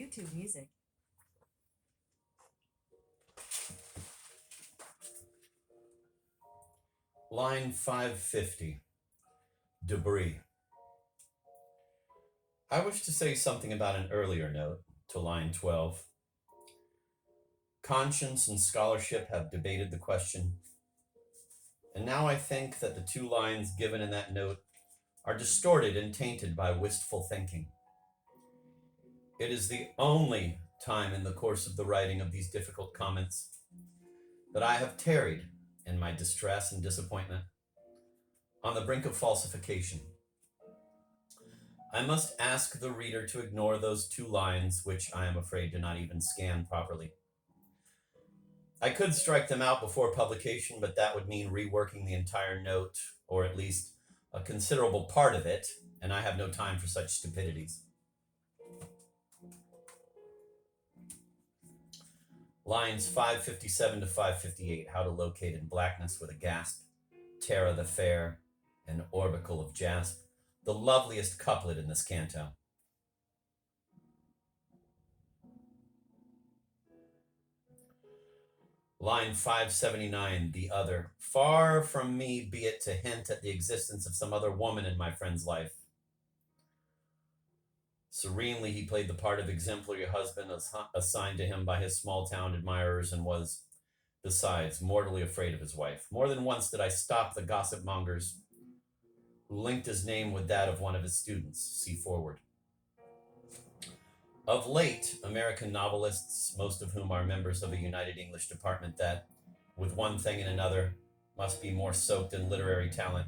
YouTube Music. Line 550, debris. I wish to say something about an earlier note, to line 12. Conscience and scholarship have debated the question, and now I think that the two lines given in that note are distorted and tainted by wistful thinking. It is the only time in the course of the writing of these difficult comments that I have tarried in my distress and disappointment on the brink of falsification. I must ask the reader to ignore those two lines, which I am afraid do not even scan properly. I could strike them out before publication, but that would mean reworking the entire note, or at least a considerable part of it, and I have no time for such stupidities. Lines 557 to 558, how to locate in blackness with a gasp, Tara the fair, an orbicle of jasp, the loveliest couplet in this canto. Line 579, the other. Far from me be it to hint at the existence of some other woman in my friend's life. Serenely he played the part of exemplary husband assigned to him by his small-town admirers and was, besides, mortally afraid of his wife. More than once did I stop the gossip mongers who linked his name with that of one of his students. See forward. Of late, American novelists, most of whom are members of a United English department that, with one thing and another, must be more soaked in literary talent,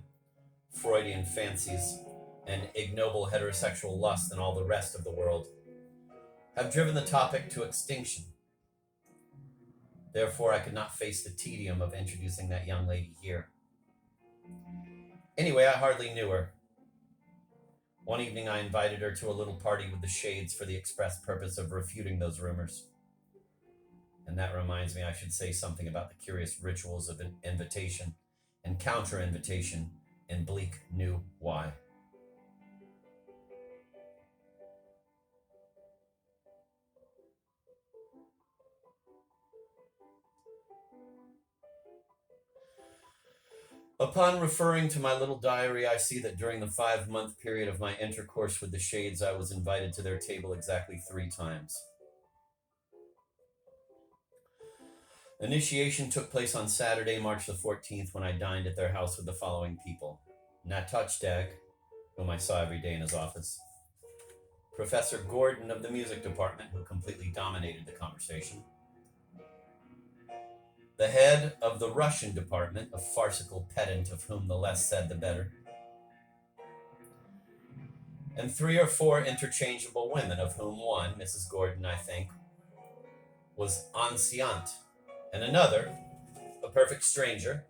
Freudian fancies, and ignoble heterosexual lust than all the rest of the world, have driven the topic to extinction. Therefore, I could not face the tedium of introducing that young lady here. Anyway, I hardly knew her. One evening I invited her to a little party with the Shades for the express purpose of refuting those rumors. And that reminds me I should say something about the curious rituals of invitation and counter-invitation in Bleak New Why. Upon referring to my little diary, I see that during the 5-month period of my intercourse with the Shades, I was invited to their table exactly 3 times. Initiation took place on Saturday, March the 14th, when I dined at their house with the following people. Natotchdag, whom I saw every day in his office. Professor Gordon of the music department, who completely dominated the conversation. The head of the Russian department, a farcical pedant of whom the less said the better. And 3 or 4 interchangeable women, of whom one, Mrs. Gordon, I think, was anciente, and another, a perfect stranger,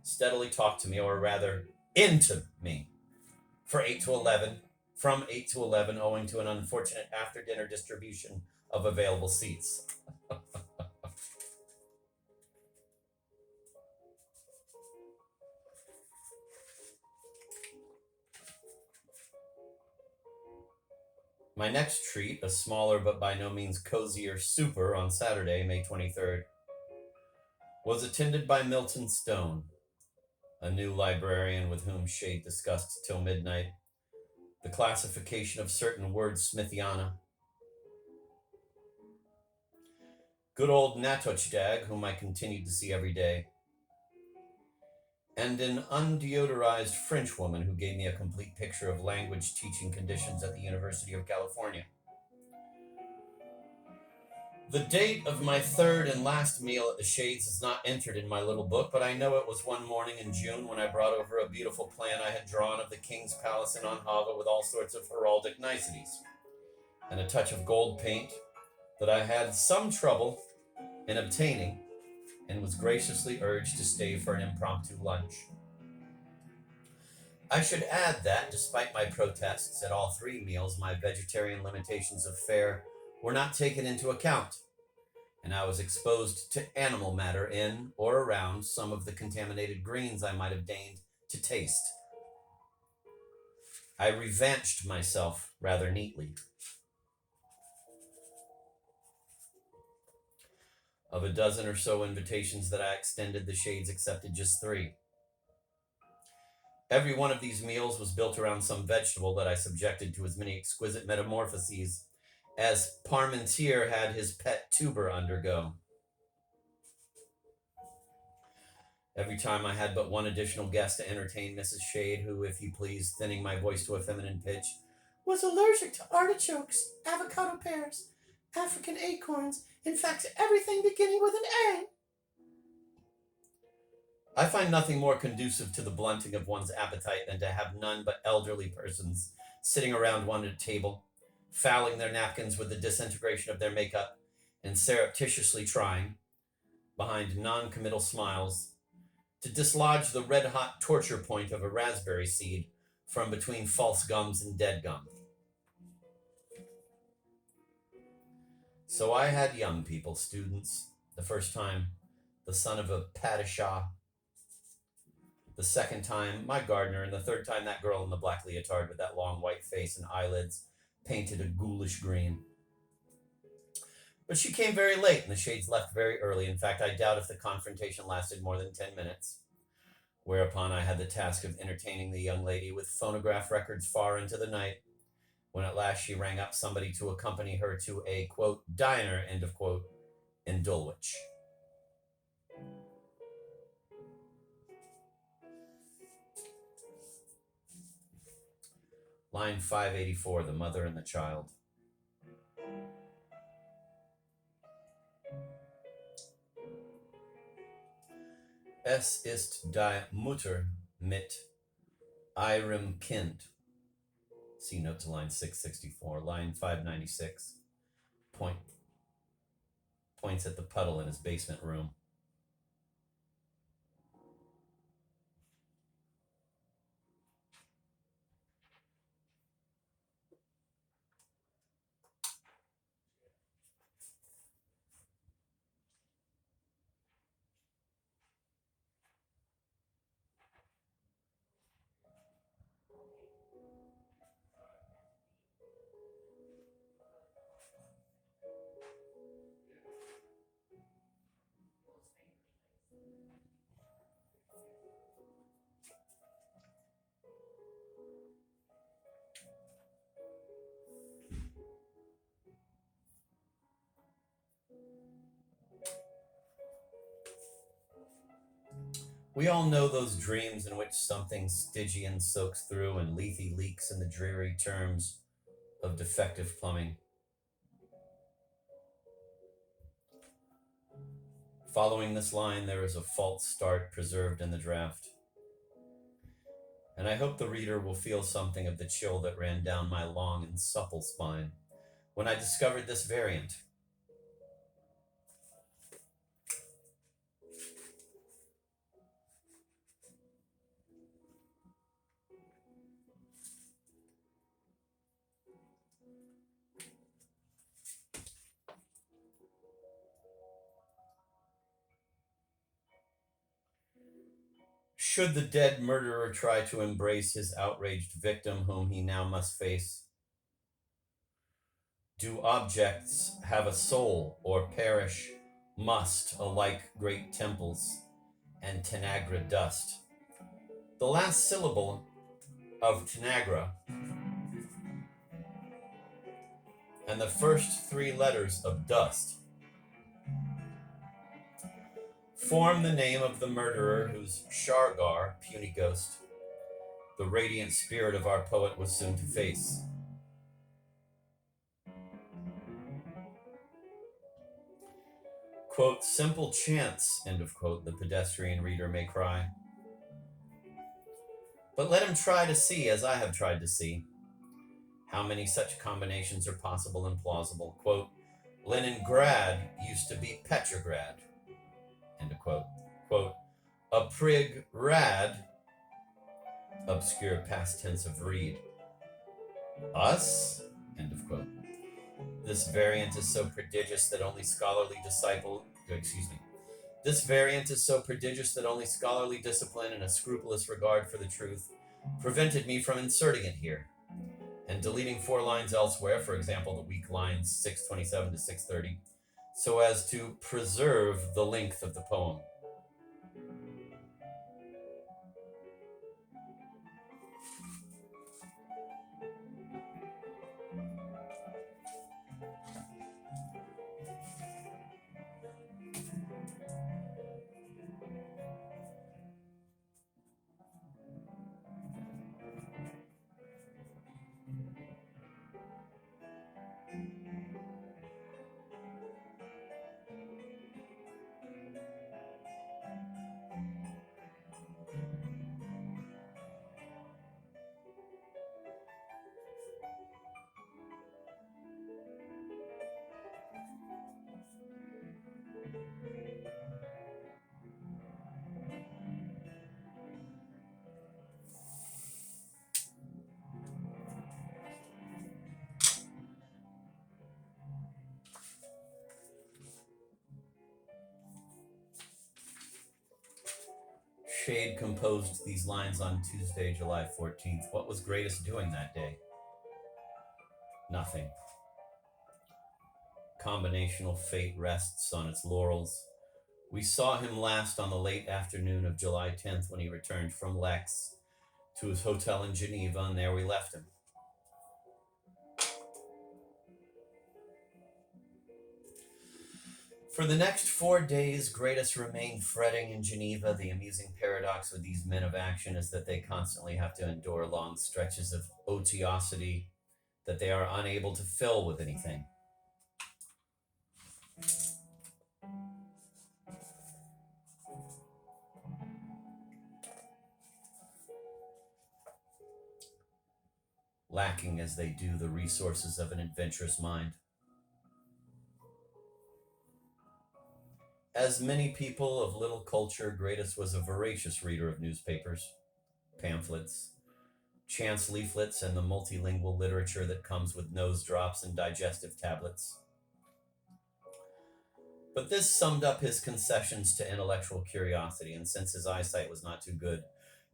steadily talked to me, or rather, into me, from 8 to 11, owing to an unfortunate after-dinner distribution of available seats. My next treat, a smaller but by no means cozier super on Saturday, May 23rd, was attended by Milton Stone, a new librarian with whom Shade discussed till midnight the classification of certain wordsmithiana. Good old Natotchdag, whom I continued to see every day, and an undeodorized Frenchwoman who gave me a complete picture of language teaching conditions at the University of California. The date of my 3rd and last meal at the Shades is not entered in my little book, but I know it was one morning in June when I brought over a beautiful plan I had drawn of the King's Palace in Onhava with all sorts of heraldic niceties, and a touch of gold paint that I had some trouble in obtaining, and was graciously urged to stay for an impromptu lunch. I should add that, despite my protests at all 3 meals, my vegetarian limitations of fare were not taken into account, and I was exposed to animal matter in or around some of the contaminated greens I might have deigned to taste. I revanched myself rather neatly. Of a dozen or so invitations that I extended, the shades accepted just 3. Every one of these meals was built around some vegetable that I subjected to as many exquisite metamorphoses as Parmentier had his pet tuber undergo. Every time I had but one additional guest to entertain Mrs. Shade, who, if you please, thinning my voice to a feminine pitch, was allergic to artichokes, avocado pears, African acorns, in fact, everything beginning with an A. I find nothing more conducive to the blunting of one's appetite than to have none but elderly persons sitting around one at a table, fouling their napkins with the disintegration of their makeup, and surreptitiously trying, behind non-committal smiles, to dislodge the red-hot torture point of a raspberry seed from between false gums and dead gum. So I had young people, students, the first time, the son of a padishah, the second time, my gardener, and the third time, that girl in the black leotard with that long white face and eyelids painted a ghoulish green. But she came very late, and the shades left very early. In fact, I doubt if the confrontation lasted more than 10 minutes, whereupon I had the task of entertaining the young lady with phonograph records far into the night, when at last she rang up somebody to accompany her to a, quote, diner, end of quote, in Dulwich. Line 584, the mother and the child. Es ist die Mutter mit ihrem Kind. See note to line 664. Line 596. Points at the puddle in his basement room. We all know those dreams in which something Stygian soaks through and Lethe leaks in the dreary terms of defective plumbing. Following this line, there is a false start preserved in the draft. And I hope the reader will feel something of the chill that ran down my long and supple spine when I discovered this variant. Should the dead murderer try to embrace his outraged victim whom he now must face? Do objects have a soul, or perish must alike great temples and Tanagra dust? The last syllable of Tanagra and the first 3 letters of dust form the name of the murderer whose Shargar, puny ghost, the radiant spirit of our poet was soon to face. Quote, simple chance, end of quote, the pedestrian reader may cry. But let him try to see, as I have tried to see, how many such combinations are possible and plausible. Quote, Leningrad used to be Petrograd. End of quote. Quote, a prig rad, obscure past tense of read. Us? End of quote. This variant is so prodigious that only scholarly This variant is so prodigious that only scholarly discipline and a scrupulous regard for the truth prevented me from inserting it here and deleting 4 lines elsewhere, for example, the weak lines 627 to 630, so as to preserve the length of the poem. Shade composed these lines on Tuesday, July 14th. What was Greatest doing that day? Nothing. Combinational fate rests on its laurels. We saw him last on the late afternoon of July 10th when he returned from Lex to his hotel in Geneva, and there we left him. For the next 4 days, Greatest remained fretting in Geneva. The amusing paradox with these men of action is that they constantly have to endure long stretches of otiosity that they are unable to fill with anything. Lacking as they do the resources of an adventurous mind. As many people of little culture, Greatest was a voracious reader of newspapers, pamphlets, chance leaflets, and the multilingual literature that comes with nose drops and digestive tablets. But this summed up his concessions to intellectual curiosity, and since his eyesight was not too good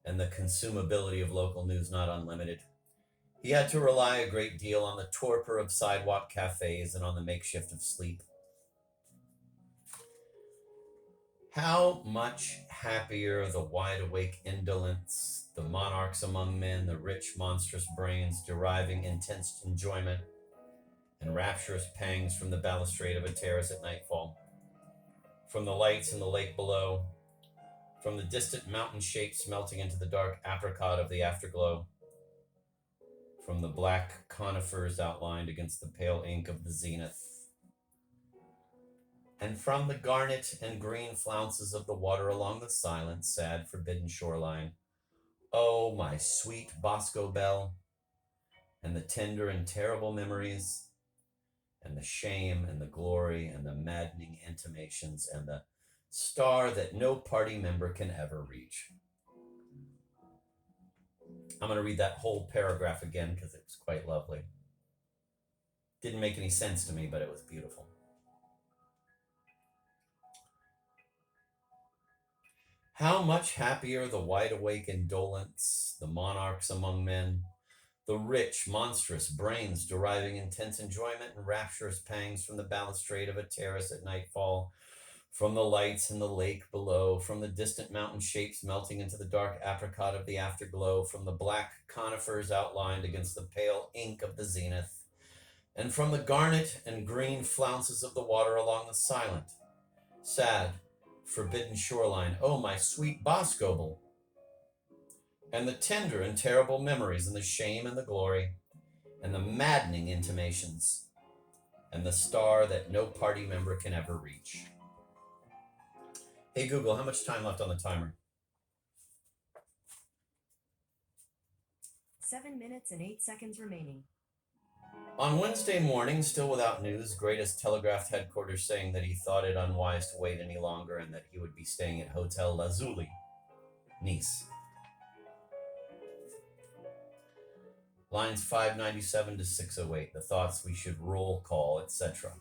and the consumability of local news not unlimited, he had to rely a great deal on the torpor of sidewalk cafes and on the makeshift of sleep. How much happier the wide-awake indolents, the monarchs among men, the rich, monstrous brains deriving intense enjoyment and rapturous pangs from the balustrade of a terrace at nightfall, from the lights in the lake below, from the distant mountain shapes melting into the dark apricot of the afterglow, from the black conifers outlined against the pale ink of the zenith, and from the garnet and green flounces of the water along the silent, sad, forbidden shoreline. Oh, my sweet Bosco Bell, and the tender and terrible memories, and the shame and the glory and the maddening intimations, and the star that no party member can ever reach. I'm going to read that whole paragraph again because it was quite lovely. Didn't make any sense to me, but it was beautiful. How much happier the wide-awake indolents, the monarchs among men, the rich, monstrous brains deriving intense enjoyment and rapturous pangs from the balustrade of a terrace at nightfall, from the lights in the lake below, from the distant mountain shapes melting into the dark apricot of the afterglow, from the black conifers outlined against the pale ink of the zenith, and from the garnet and green flounces of the water along the silent, sad, forbidden shoreline. Oh, my sweet Boscobel, and the tender and terrible memories, and the shame and the glory, and the maddening intimations, and the star that no party member can ever reach. Hey Google, how much time left on the timer? 7 minutes and 8 seconds remaining. On Wednesday morning, still without news, Greatest telegraphed headquarters saying that he thought it unwise to wait any longer and that he would be staying at Hotel Lazuli, Nice. Lines 597 to 608, the thoughts we should roll call, etc.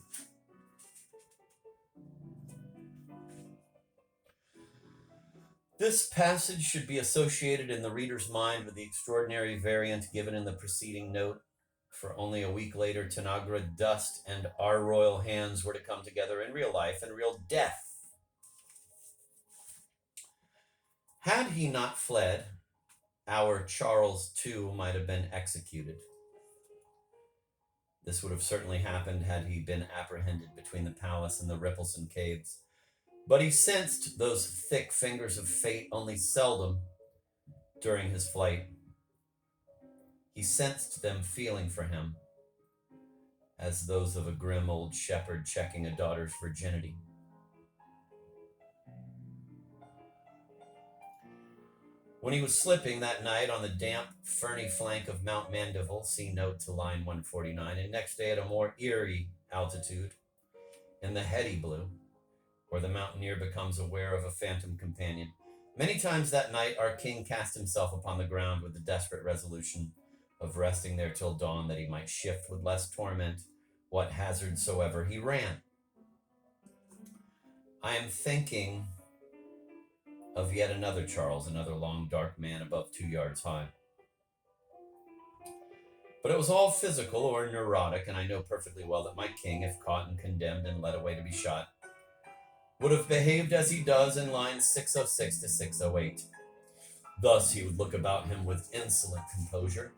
This passage should be associated in the reader's mind with the extraordinary variant given in the preceding note, for only a week later, Tanagra dust and our royal hands were to come together in real life and real death. Had he not fled, our Charles II might have been executed. This would have certainly happened had he been apprehended between the palace and the Rippleson caves. But he sensed those thick fingers of fate only seldom during his flight. He sensed them feeling for him, as those of a grim old shepherd checking a daughter's virginity. When he was slipping that night on the damp, ferny flank of Mount Mandeville, see note to line 149, and next day at a more eerie altitude, in the heady blue, where the mountaineer becomes aware of a phantom companion, many times that night our king cast himself upon the ground with the desperate resolution of resting there till dawn, that he might shift with less torment what hazard soever he ran. I am thinking of yet another Charles, another long, dark man above 2 yards high. But it was all physical or neurotic, and I know perfectly well that my king, if caught and condemned and led away to be shot, would have behaved as he does in lines 606 to 608. Thus he would look about him with insolent composure,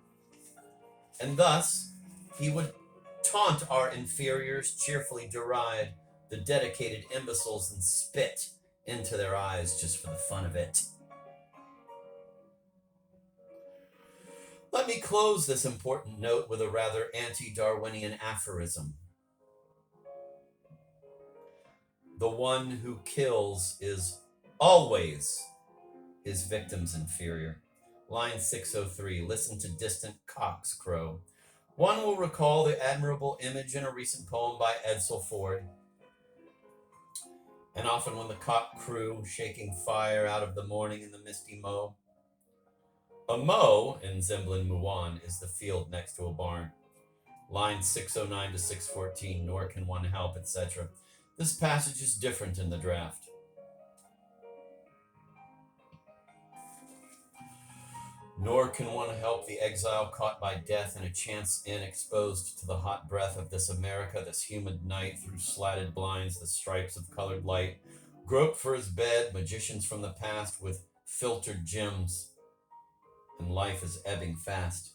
and thus he would taunt our inferiors, cheerfully deride the dedicated imbeciles, and spit into their eyes just for the fun of it. Let me close this important note with a rather anti-Darwinian aphorism. The one who kills is always his victim's inferior. Line 603, listen to distant cocks crow. One will recall the admirable image in a recent poem by Edsel Ford. And often when the cock crew, shaking fire out of the morning in the misty mow. A mow in Zemblin Muan is the field next to a barn. Line 609 to 614, nor can one help, etc. This passage is different in the draft. Nor can one help the exile caught by death in a chance inn, exposed to the hot breath of this America, this humid night, through slatted blinds, the stripes of colored light, grope for his bed, magicians from the past with filtered gems, and life is ebbing fast.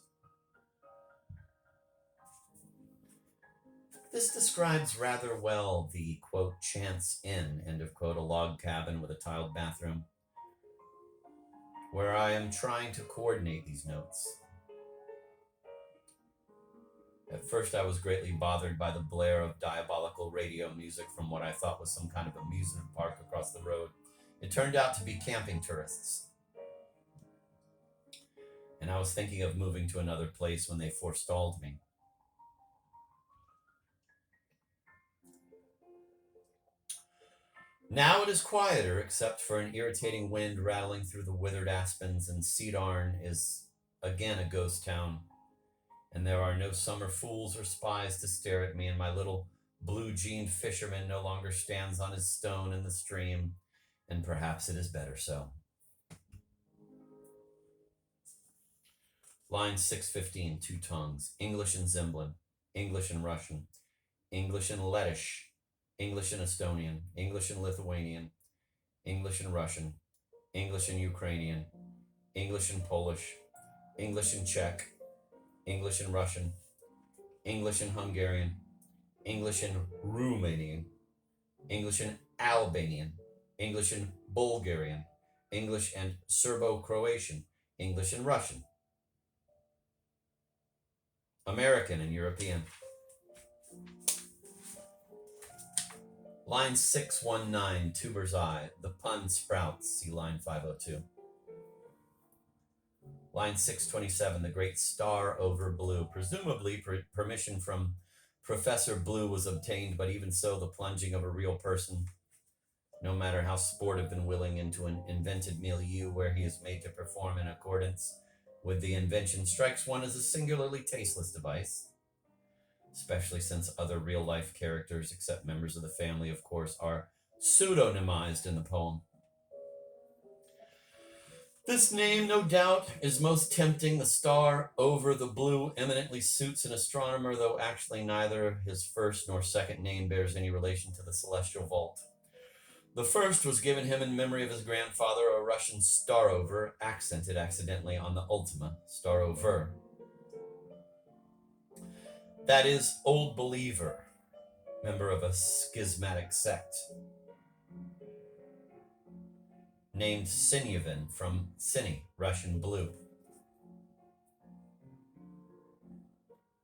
This describes rather well the, quote, chance inn, end of quote, a log cabin with a tiled bathroom, where I am trying to coordinate these notes. At first I was greatly bothered by the blare of diabolical radio music from what I thought was some kind of amusement park across the road. It turned out to be camping tourists. And I was thinking of moving to another place when they forestalled me. Now it is quieter, except for an irritating wind rattling through the withered aspens, and Cedarn is again a ghost town, and there are no summer fools or spies to stare at me, and my little blue-jeaned fisherman no longer stands on his stone in the stream, and perhaps it is better so. Line 615, two tongues, English and Zemblin, English and Russian, English and Lettish, English and Estonian, English and Lithuanian, English and Russian, English and Ukrainian, English and Polish, English and Czech, English and Russian, English and Hungarian, English and Romanian, English and Albanian, English and Bulgarian, English and Serbo-Croatian, English and Russian, American and European. Line 619, Tuber's Eye, the pun sprouts, see line 502. Line 627, the great star over blue. Presumably permission from Professor Blue was obtained, but even so, the plunging of a real person, no matter how sportive and willing, into an invented milieu where he is made to perform in accordance with the invention, strikes one as a singularly tasteless device. Especially since other real-life characters, except members of the family, of course, are pseudonymized in the poem. This name, no doubt, is most tempting. The star over the blue eminently suits an astronomer, though actually neither his first nor second name bears any relation to the celestial vault. The first was given him in memory of his grandfather, a Russian starover, accented accidentally on the ultima, starover. That is, old believer, member of a schismatic sect, named Sinyavin from Sini, Russian blue.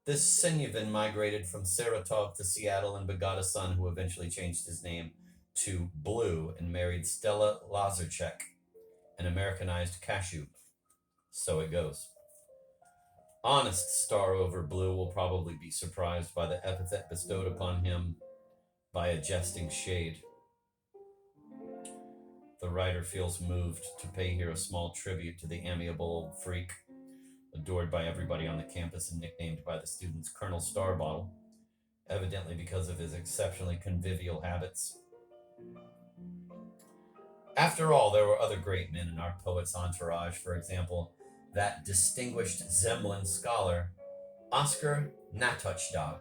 This Sinyavin migrated from Saratov to Seattle and begot a son who eventually changed his name to Blue and married Stella Lazarchuk, an Americanized Kashub. So it goes. Honest star over blue will probably be surprised by the epithet bestowed upon him by a jesting shade. The writer feels moved to pay here a small tribute to the amiable old freak, adored by everybody on the campus and nicknamed by the students Colonel Starbottle, evidently because of his exceptionally convivial habits. After all, there were other great men in our poet's entourage. For example, that distinguished Zemlin scholar, Oscar Natochdag.